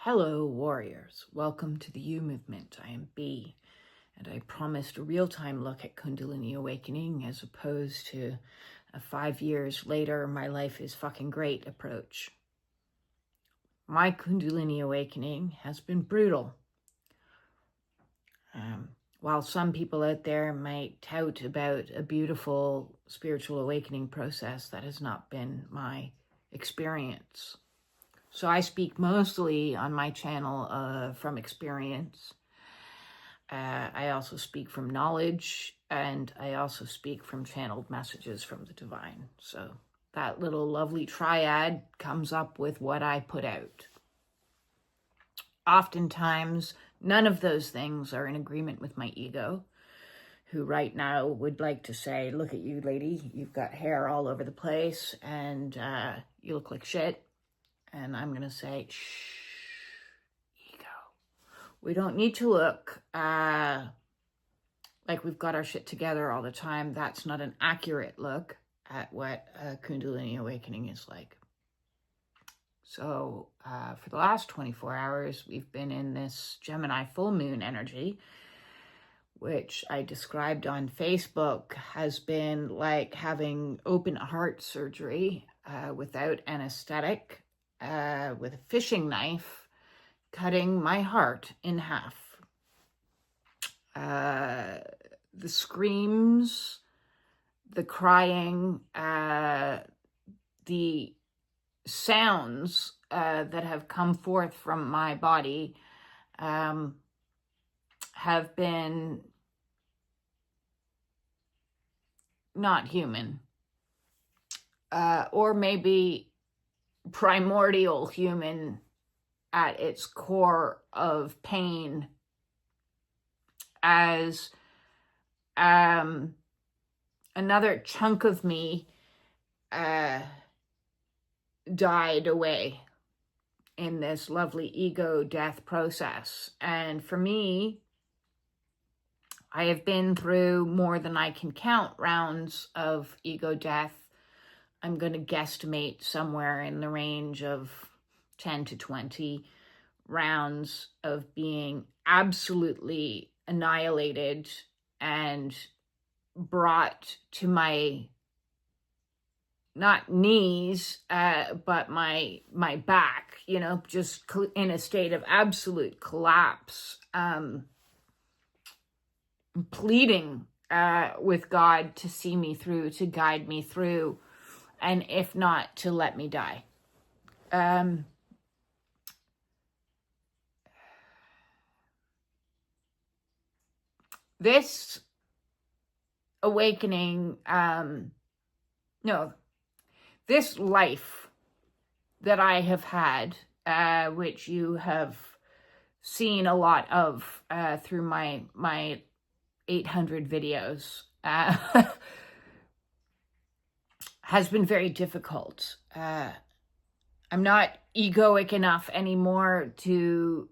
Hello, warriors. Welcome to the You Movement. I am B, and I promised a real-time look at Kundalini Awakening as opposed to a 5 years later, my life is fucking great approach. My Kundalini Awakening has been brutal. While some people out there might tout about a beautiful spiritual awakening process, that has not been my experience. So I speak mostly on my channel from experience. I also speak from knowledge, and I also speak from channeled messages from the divine. So that little lovely triad comes up with what I put out. Oftentimes, none of those things are in agreement with my ego, who right now would like to say, look at you, lady, you've got hair all over the place, and you look like shit. And I'm going to say, shh, ego. We don't need to look like we've got our shit together all the time. That's not an accurate look at what Kundalini Awakening is like. So for the last 24 hours, we've been in this Gemini full moon energy, which I described on Facebook has been like having open heart surgery without anesthetic. With a fishing knife, cutting my heart in half. The screams, the crying, the sounds that have come forth from my body have been not human. Or maybe primordial human at its core of pain, as another chunk of me died away in this lovely ego death process. And for me, I have been through more than I can count rounds of ego death. I'm going to guesstimate somewhere in the range of 10 to 20 rounds of being absolutely annihilated and brought to my, not knees, but my back, just in a state of absolute collapse, pleading with God to see me through, to guide me through, and if not, to let me die. This awakening, this life that I have had, which you have seen a lot of through my 800 videos, has been very difficult. I'm not egoic enough anymore to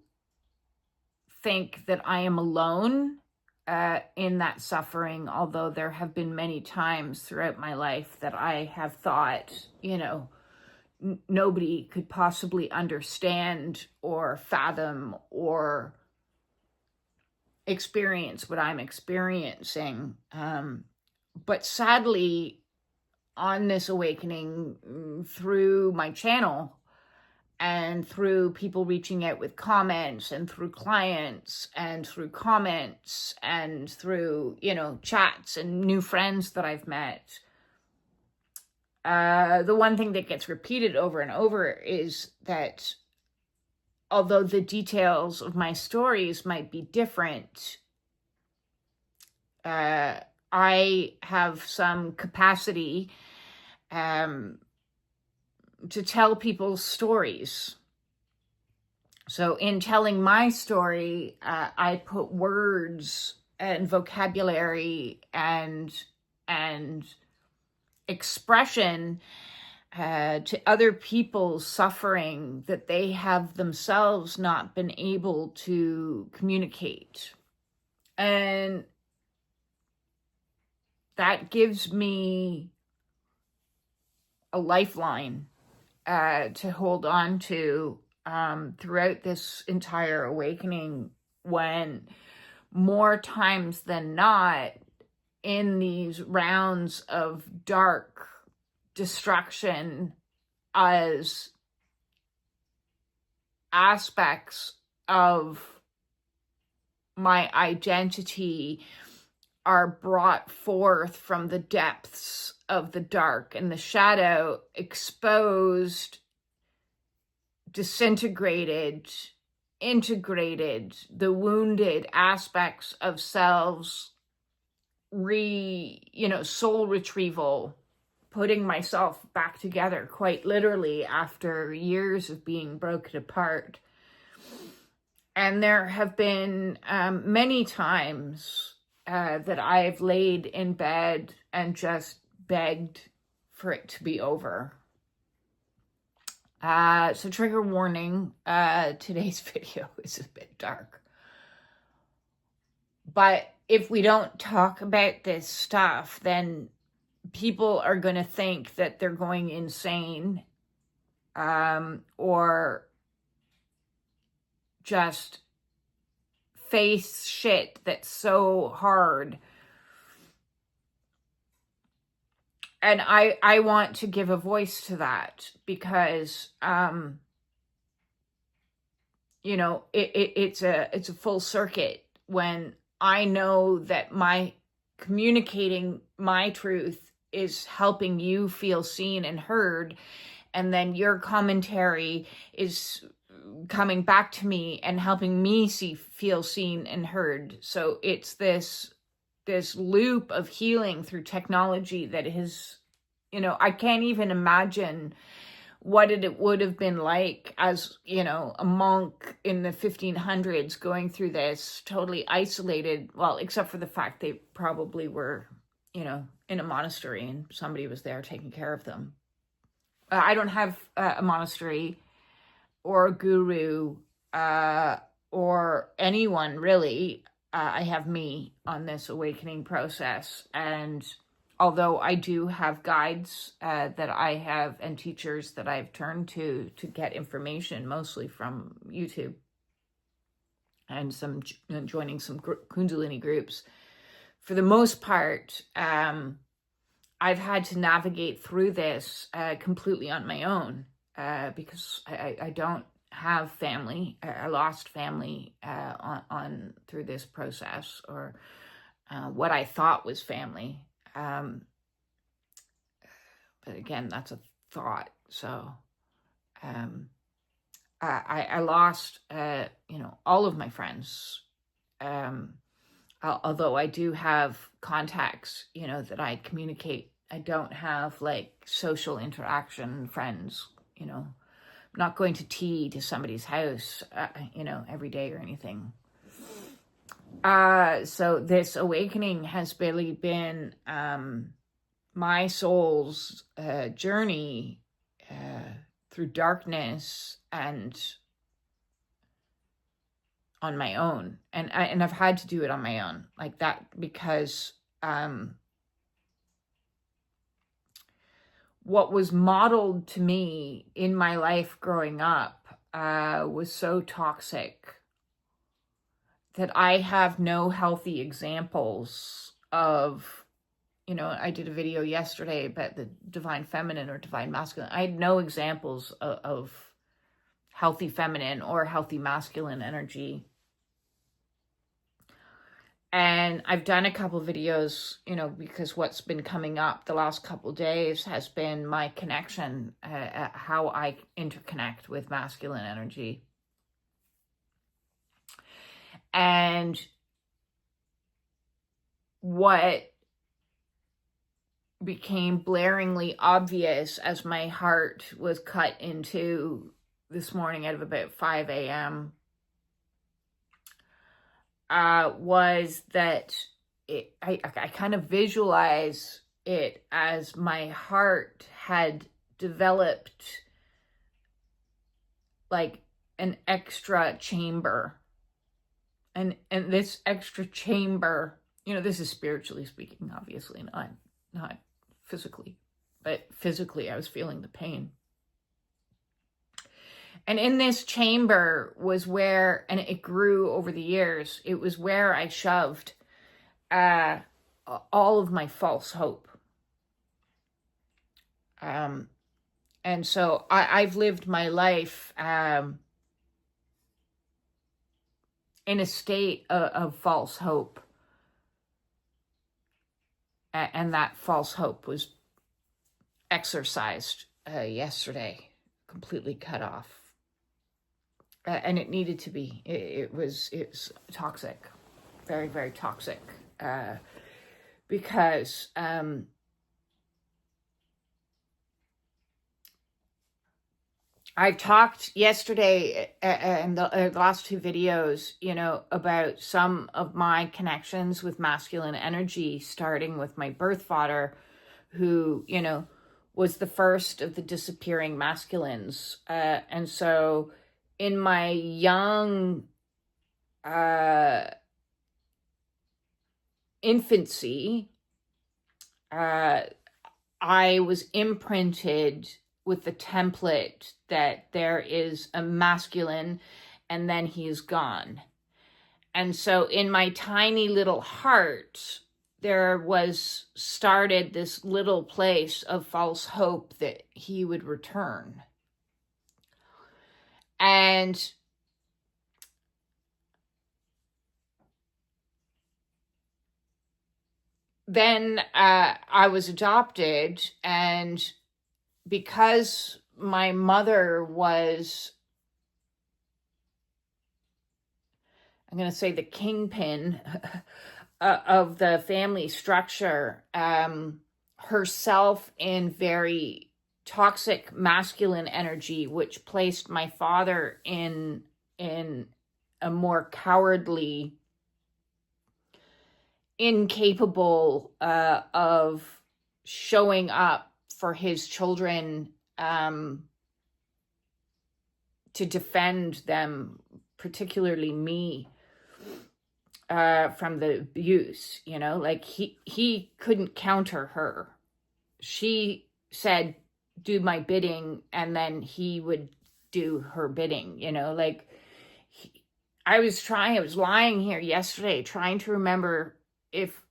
think that I am alone in that suffering, although there have been many times throughout my life that I have thought, nobody could possibly understand or fathom or experience what I'm experiencing. But sadly, on this awakening, through my channel and through people reaching out with comments and through clients and through comments and through, chats and new friends that I've met, the one thing that gets repeated over and over is that although the details of my stories might be different, I have some capacity to tell people's stories. So in telling my story, I put words and vocabulary and expression to other people's suffering that they have themselves not been able to communicate. And that gives me a lifeline to hold on to throughout this entire awakening, when more times than not, in these rounds of dark destruction as aspects of my identity are brought forth from the depths of the dark and the shadow, exposed, disintegrated, integrated, the wounded aspects of selves, soul retrieval, putting myself back together quite literally after years of being broken apart. And there have been many times that I've laid in bed and just begged for it to be over. So trigger warning, today's video is a bit dark. But if we don't talk about this stuff, then people are going to think that they're going insane, or just face shit that's so hard. And I want to give a voice to that because, it's a full circuit when I know that my communicating my truth is helping you feel seen and heard, and then your commentary is coming back to me and helping me feel seen and heard. So it's this loop of healing through technology that is, I can't even imagine what it would have been like as, a monk in the 1500s going through this totally isolated, well, except for the fact they probably were, in a monastery and somebody was there taking care of them. I don't have a monastery or a guru or anyone really. I have me on this awakening process. And although I do have guides that I have and teachers that I've turned to get information, mostly from YouTube and joining some Kundalini groups, for the most part, I've had to navigate through this completely on my own because I don't have family. I lost family on through this process, or what I thought was family. But again, that's a thought. So I lost, all of my friends. Although I do have contacts, that I communicate. I don't have like social interaction friends, I'm not going to tea to somebody's house, every day or anything. So this awakening has really been my soul's journey through darkness and on my own. And I've had to do it on my own like that because what was modeled to me in my life growing up was so toxic that I have no healthy examples of, I did a video yesterday about the divine feminine or divine masculine. I had no examples of healthy feminine or healthy masculine energy. And I've done a couple videos, because what's been coming up the last couple days has been my connection, how I interconnect with masculine energy. And what became blaringly obvious as my heart was cut into this morning at about 5 a.m. Was that I kind of visualize it as my heart had developed like an extra chamber. And this extra chamber, this is spiritually speaking, obviously, not physically. But physically, I was feeling the pain. And in this chamber was where, and it grew over the years, it was where I shoved all of my false hope. And so I've lived my life in a state of false hope. And that false hope was exercised yesterday, completely cut off. And it needed to be. It was toxic, very, very toxic. Because I've talked yesterday and the last two videos, about some of my connections with masculine energy, starting with my birth father, who, was the first of the disappearing masculines. And so in my young infancy, I was imprinted with the template that there is a masculine and then he is gone. And so in my tiny little heart, there was started this little place of false hope that he would return. And then I was adopted, and because my mother was, I'm going to say, the kingpin of the family structure, herself in very toxic masculine energy, which placed my father in a more cowardly, incapable of showing up for his children, to defend them, particularly me, from the abuse. Like he couldn't counter her. She said, do my bidding, and then he would do her bidding. I was lying here yesterday trying to remember if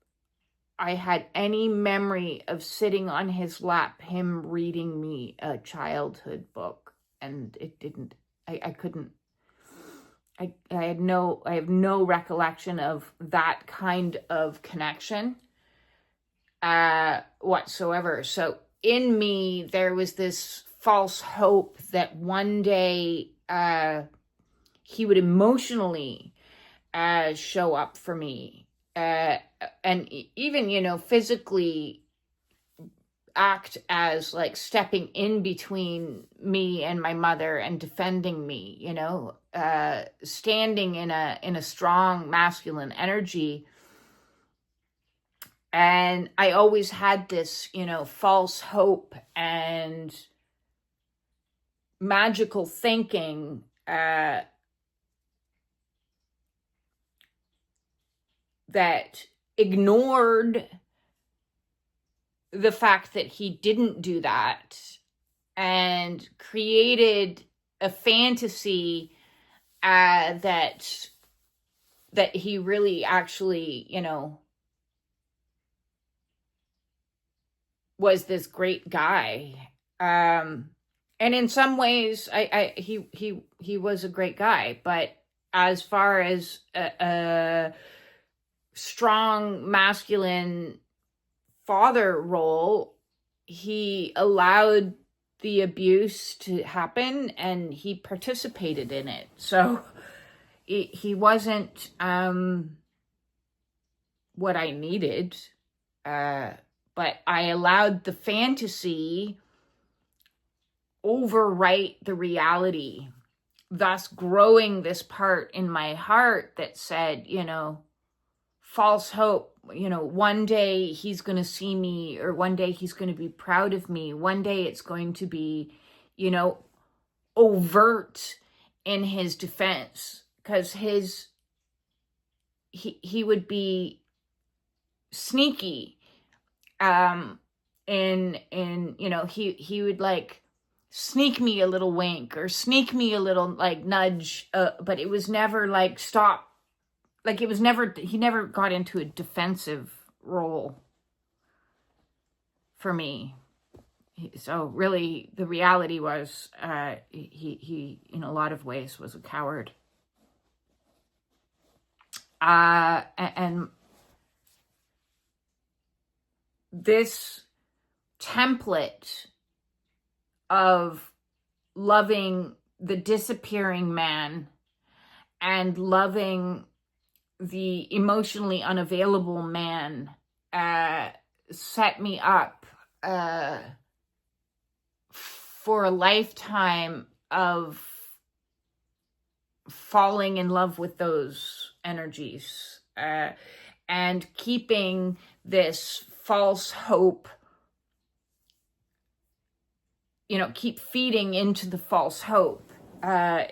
I had any memory of sitting on his lap, him reading me a childhood book, and it didn't. I couldn't. I have no recollection of that kind of connection whatsoever. So in me, there was this false hope that one day he would emotionally show up for me, and even, physically act as like stepping in between me and my mother and defending me, standing in a strong masculine energy. And I always had this, false hope and magical thinking that ignored the fact that he didn't do that and created a fantasy that he really actually, was this great guy. And in some ways, he was a great guy, but as far as a strong masculine father role, he allowed the abuse to happen and he participated in it. So he wasn't what I needed, but I allowed the fantasy overwrite the reality, thus growing this part in my heart that said, false hope. One day he's going to see me, or one day he's going to be proud of me. One day it's going to be, overt in his defense, because he would be sneaky, he would like sneak me a little wink or sneak me a little like nudge, but it was never like stop. Like it was never, he never got into a defensive role for me. So really the reality was he in a lot of ways was a coward. And this template of loving the disappearing man and loving the emotionally unavailable man set me up for a lifetime of falling in love with those energies and keeping this false hope, keep feeding into the false hope,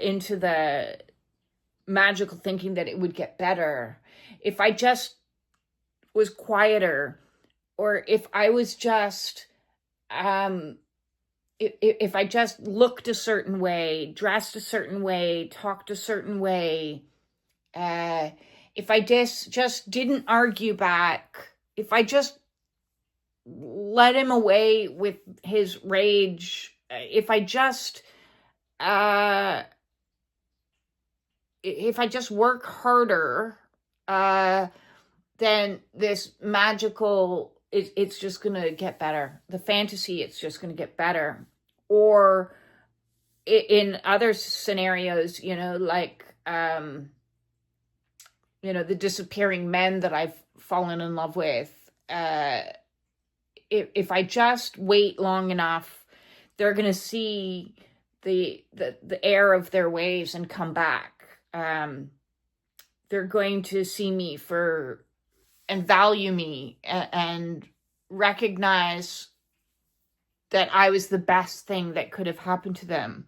into the magical thinking that it would get better if I just was quieter, or if I was just if I just looked a certain way, dressed a certain way, talked a certain way, if I just didn't argue back, if I just let him away with his rage, if I just work harder, then this magical, it's just going to get better. The fantasy, it's just going to get better. Or in other scenarios, like, the disappearing men that I've fallen in love with, if I just wait long enough, they're going to see the error of their ways and come back. They're going to see me and value me and recognize that I was the best thing that could have happened to them.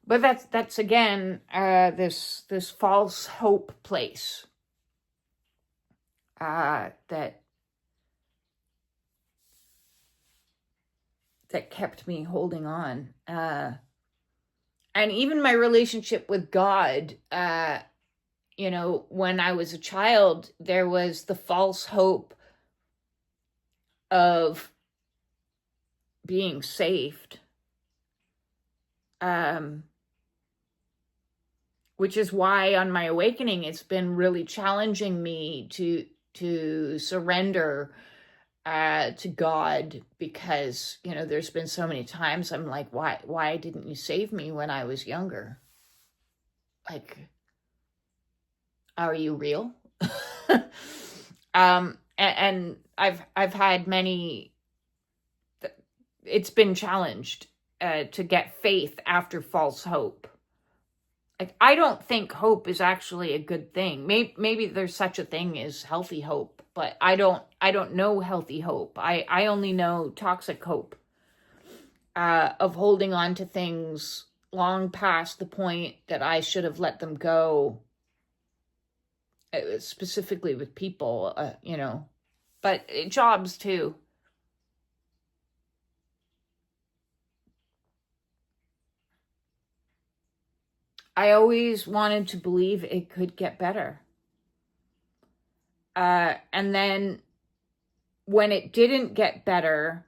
But that's again, this false hope place, that kept me holding on. And even my relationship with God, when I was a child, there was the false hope of being saved, which is why on my awakening, it's been really challenging me to surrender to God, because, there's been so many times I'm like, why didn't you save me when I was younger? Like, are you real? And I've had many, it's been challenged to get faith after false hope. Like, I don't think hope is actually a good thing. Maybe there's such a thing as healthy hope, but I don't know healthy hope. I only know toxic hope, of holding on to things long past the point that I should have let them go, specifically with people, but jobs too. I always wanted to believe it could get better. And then when it didn't get better,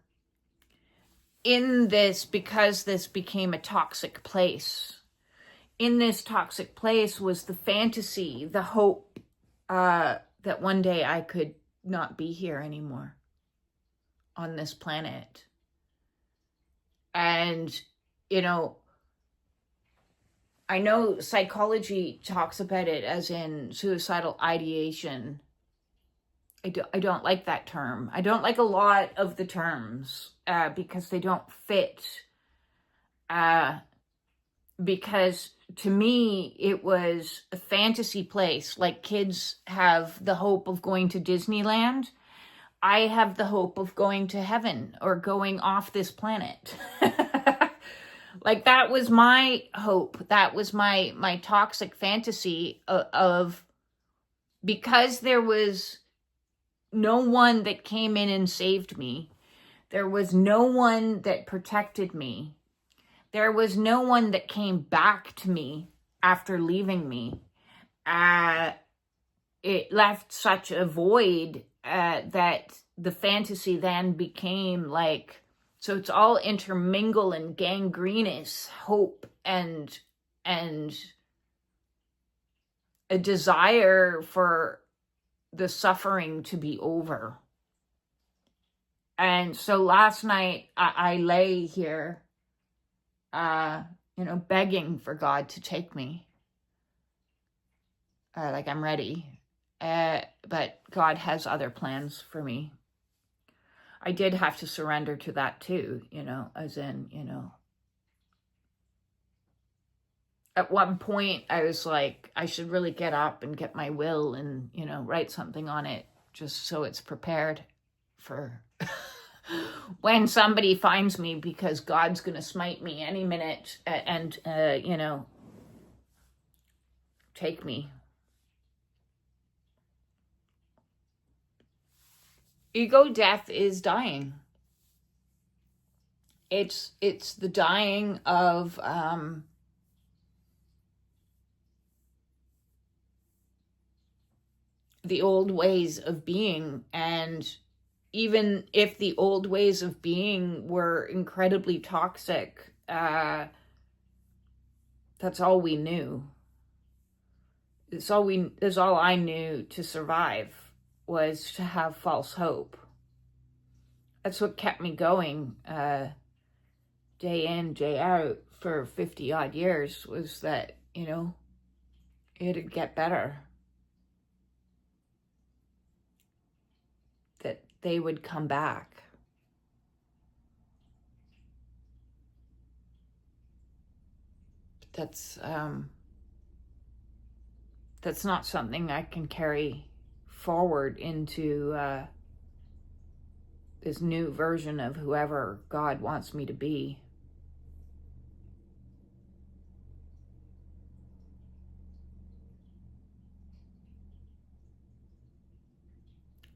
because this became a toxic place, in this toxic place was the fantasy, the hope, that one day I could not be here anymore on this planet. And, I know psychology talks about it as in suicidal ideation. I don't like that term. I don't like a lot of the terms, because they don't fit. Because to me, it was a fantasy place. Like kids have the hope of going to Disneyland. I have the hope of going to heaven or going off this planet. Like, that was my hope. That was my toxic fantasy of, because there was no one that came in and saved me. There was no one that protected me. there was no one that came back to me after leaving me. It left such a void that the fantasy then became like, so it's all intermingled and gangrenous hope and a desire for the suffering to be over. And so last night I lay here, begging for God to take me. Like I'm ready. But God has other plans for me. I did have to surrender to that too, as in, at one point I was like, I should really get up and get my will and, write something on it just so it's prepared for when somebody finds me, because God's going to smite me any minute and take me. Ego death is dying. It's the dying of the old ways of being. And even if the old ways of being were incredibly toxic, that's all we knew. It's all I knew to survive, was to have false hope. That's what kept me going day in, day out for 50 odd years, was that, it'd get better. That they would come back. That's not something I can carry forward into this new version of whoever God wants me to be.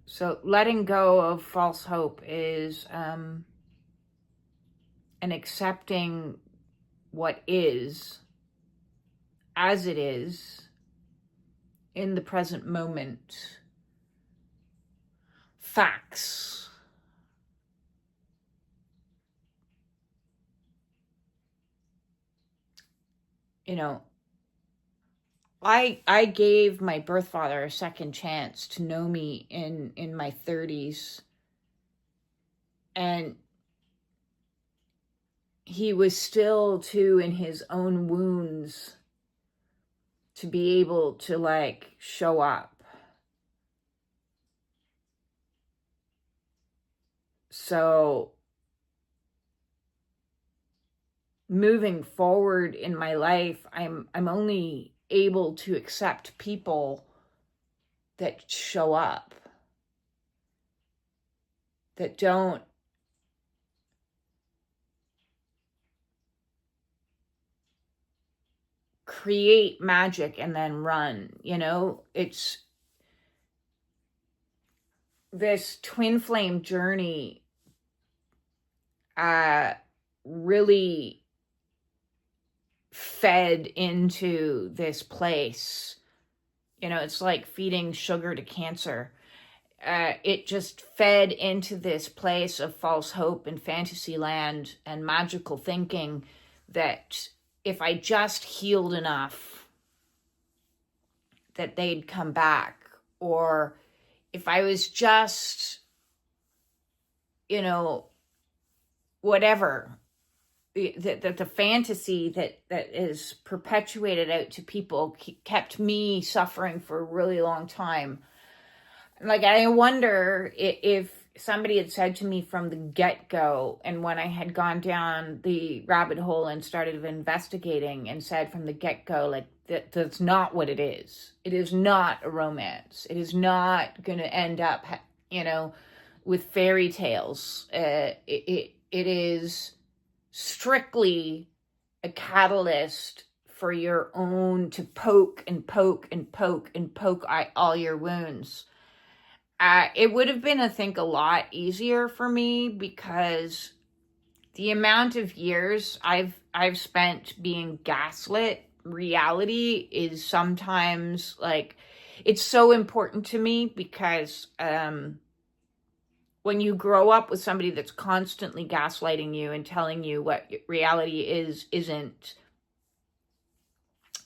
So letting go of false hope is an accepting what is as it is in the present moment. Facts. I gave my birth father a second chance to know me in my 30s. And he was still too in his own wounds to be able to show up. So moving forward in my life, I'm only able to accept people that show up, that don't create magic and then run. It's this twin flame journey really fed into this place. It's like feeding sugar to cancer. It just fed into this place of false hope and fantasy land and magical thinking that if I just healed enough, that they'd come back. Or if I was just, whatever, the fantasy that is perpetuated out to people kept me suffering for a really long time. I wonder if somebody had said to me from the get-go, and when I had gone down the rabbit hole and started investigating, and said from the get-go, that's not what it is. It is not a romance. It is not going to end up, with fairy tales. It is strictly a catalyst for your own to poke and poke and poke and poke all your wounds. It would have been, I think, a lot easier for me, because the amount of years I've spent being gaslit, reality is sometimes like, it's so important to me because when you grow up with somebody that's constantly gaslighting you and telling you what reality isn't,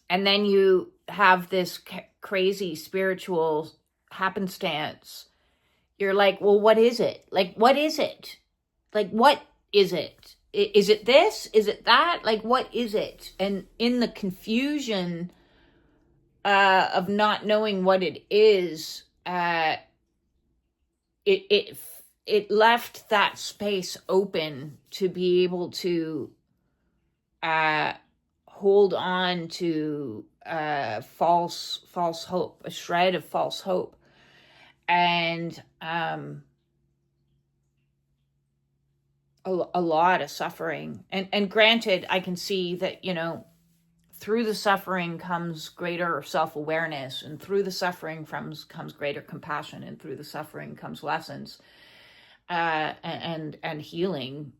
and then you have this crazy spiritual happenstance, you're like, well, what is it? Like, what is it? Like, what is it? Is it this? Is it that? Like, what is it? And in the confusion of not knowing what it is, it left that space open to be able to hold on to false hope, a shred of false hope, and a lot of suffering. And granted, I can see that, through the suffering comes greater self-awareness, and through the suffering comes greater compassion, and through the suffering comes lessons and healing.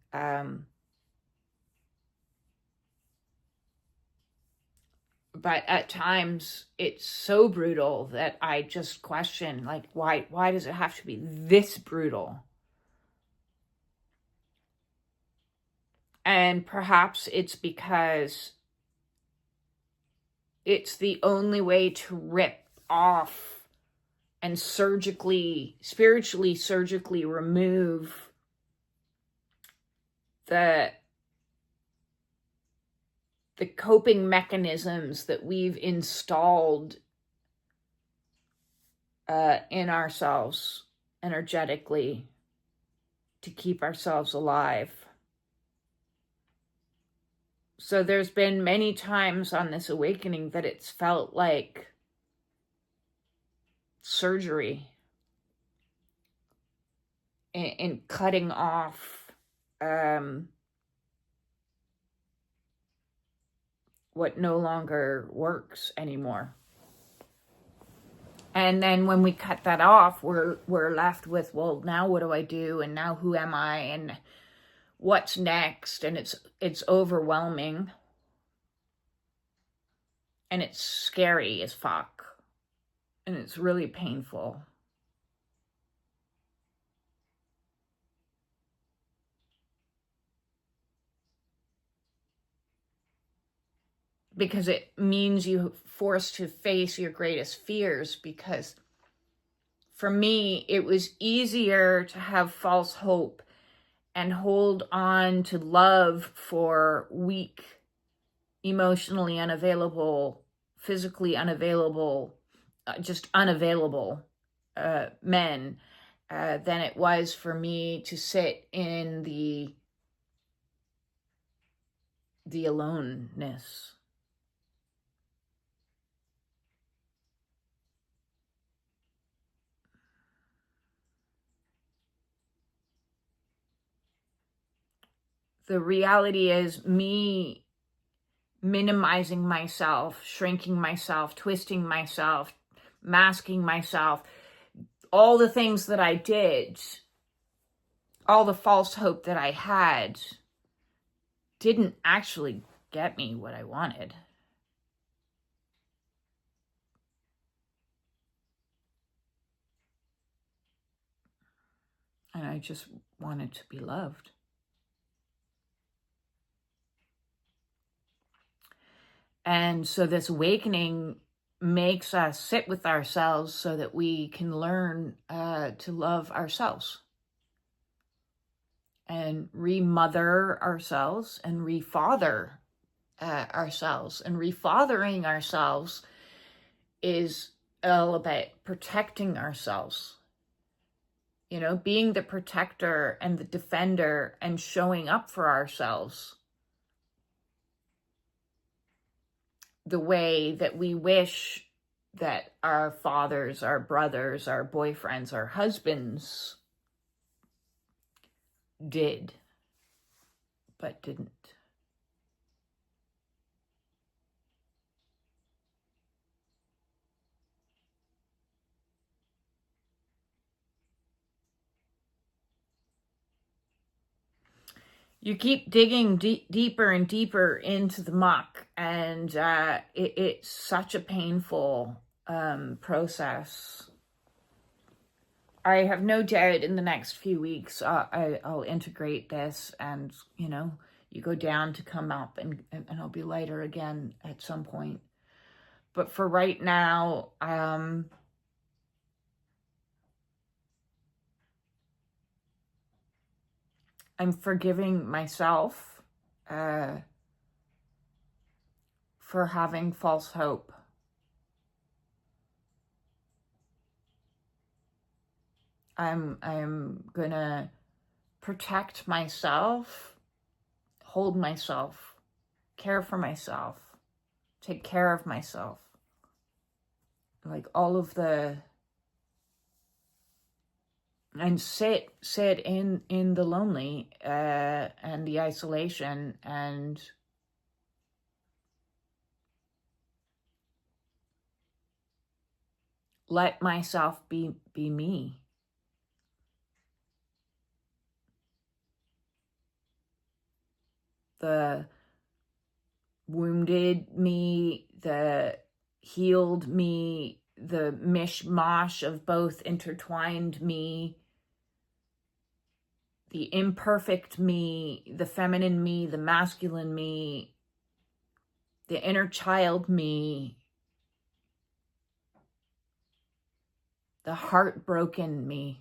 But at times it's so brutal that I just question, like, why does it have to be this brutal? And perhaps it's because it's the only way to rip off and spiritually surgically remove the coping mechanisms that we've installed in ourselves energetically to keep ourselves alive. So there's been many times on this awakening that it's felt like surgery in cutting off what no longer works anymore. And then when we cut that off, we're left with, well, now what do I do? And now who am I? And what's next? And it's overwhelming. And it's scary as fuck. And it's really painful. Because it means you're forced to face your greatest fears. Because for me, it was easier to have false hope and hold on to love for weak, emotionally unavailable, physically unavailable, just unavailable men than it was for me to sit in the aloneness. The reality is me minimizing myself, shrinking myself, twisting myself, masking myself, all the things that I did, all the false hope that I had, didn't actually get me what I wanted. And I just wanted to be loved. And so this awakening makes us sit with ourselves so that we can learn to love ourselves and remother ourselves and refather ourselves. And refathering ourselves is all about protecting ourselves. Being the protector and the defender and showing up for ourselves the way that we wish that our fathers, our brothers, our boyfriends, our husbands did, but didn't. you keep digging deeper and deeper into the muck, and it's such a painful process. I have no doubt in the next few weeks I'll integrate this, and you go down to come up, and I'll be lighter again at some point. But for right now, I'm forgiving myself for having false hope. I'm gonna protect myself, hold myself, care for myself, take care of myself. Like all of and sit in the lonely and the isolation, and let myself be me. The wounded me, the healed me, the mishmash of both intertwined me, the imperfect me, the feminine me, the masculine me, the inner child me, the heartbroken me.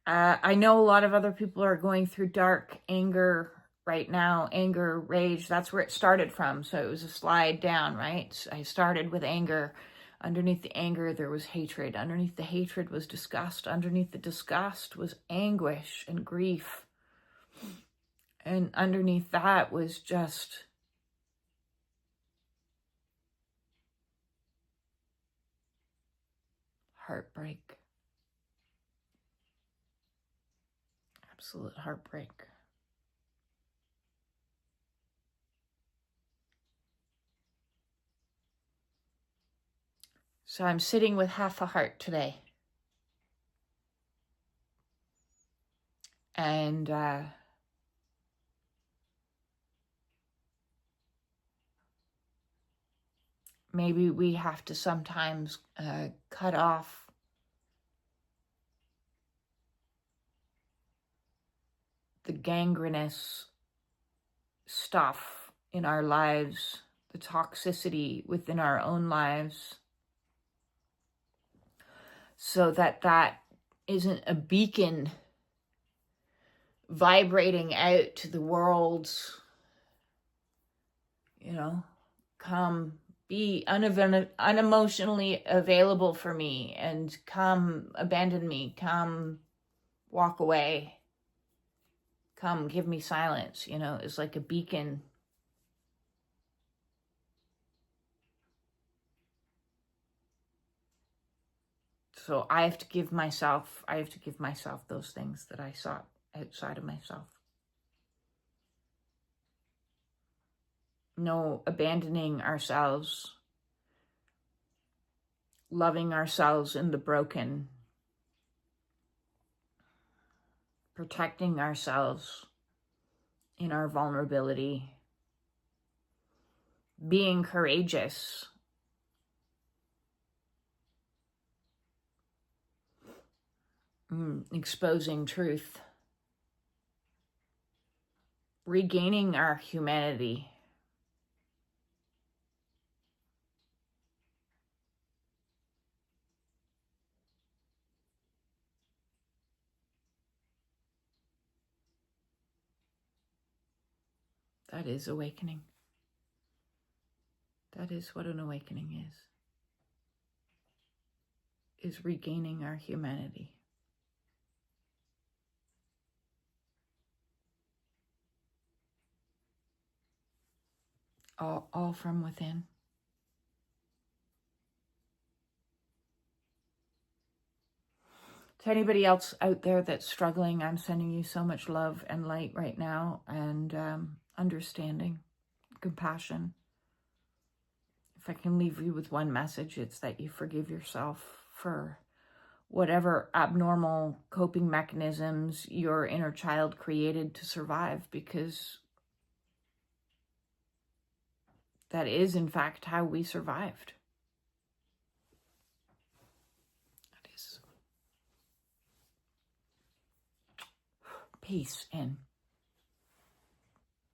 I know a lot of other people are going through dark anger right now, anger, rage. That's where it started from. So it was a slide down, right? I started with anger. Underneath the anger, there was hatred. Underneath the hatred was disgust. Underneath the disgust was anguish and grief. And underneath that was just heartbreak. Absolute heartbreak. So I'm sitting with half a heart today. And maybe we have to sometimes cut off the gangrenous stuff in our lives, the toxicity within our own lives, so that isn't a beacon vibrating out to the world, come be unemotionally available for me, and come abandon me, come walk away, come give me silence, is like a beacon. So I have to give myself those things that I sought outside of myself. No abandoning ourselves, loving ourselves in the broken, protecting ourselves in our vulnerability, being courageous, exposing truth, regaining our humanity. That is awakening. That is what an awakening is regaining our humanity. All from within. To anybody else out there that's struggling, I'm sending you so much love and light right now, and understanding, compassion. If I can leave you with one message, it's that you forgive yourself for whatever abnormal coping mechanisms your inner child created to survive, because that is, in fact, how we survived. That is. Peace and